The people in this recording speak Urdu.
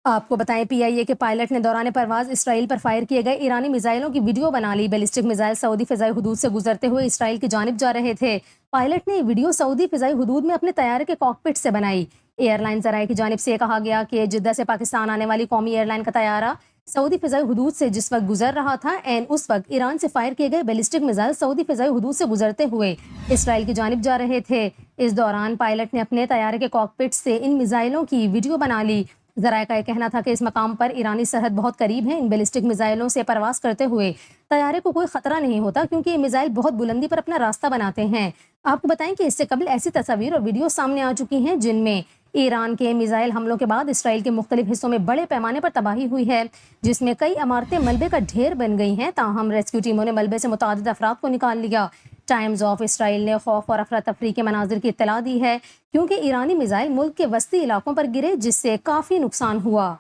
آپ کو بتائیں پی آئی اے کے پائلٹ نے دوران پرواز اسرائیل پر فائر کیے گئے ایرانی میزائلوں کی ویڈیو بنا لی۔ بیلسٹک میزائل سعودی فضائی حدود سے گزرتے ہوئے اسرائیل کی جانب جا رہے تھے۔ پائلٹ نے یہ ویڈیو سعودی فضائی حدود میں اپنے طیارے کے کاکپٹ سے بنائی۔ ایئر لائن ذرائع کی جانب سے کہا گیا کہ جدہ سے پاکستان آنے والی قومی ایئر لائن کا طیارہ سعودی فضائی حدود سے جس وقت گزر رہا تھا، اس وقت ایران سے فائر کیے گئے بیلسٹک میزائل سعودی فضائی حدود سے گزرتے ہوئے اسرائیل کی جانب جا رہے تھے۔ اس دوران پائلٹ نے اپنے طیارے کے کاکپٹ سے ان میزائلوں کی ویڈیو بنا لی۔ ذرائع کا یہ کہنا تھا کہ اس مقام پر ایرانی سرحد بہت قریب ہے۔ ان بیلسٹک میزائلوں سے پرواز کرتے ہوئے طیارے کو کوئی خطرہ نہیں ہوتا کیونکہ یہ میزائل بہت بلندی پر اپنا راستہ بناتے ہیں۔ آپ کو بتائیں کہ اس سے قبل ایسی تصاویر اور ویڈیو سامنے آ چکی ہیں جن میں ایران کے میزائل حملوں کے بعد اسرائیل کے مختلف حصوں میں بڑے پیمانے پر تباہی ہوئی ہے، جس میں کئی عمارتیں ملبے کا ڈھیر بن گئی ہیں۔ تاہم ریسکیو ٹیموں نے ملبے سے متعدد افراد کو نکال لیا۔ ٹائمز آف اسرائیل نے خوف اور افراتفری کے مناظر کی اطلاع دی ہے کیونکہ ایرانی میزائل ملک کے وسطی علاقوں پر گرے جس سے کافی نقصان ہوا۔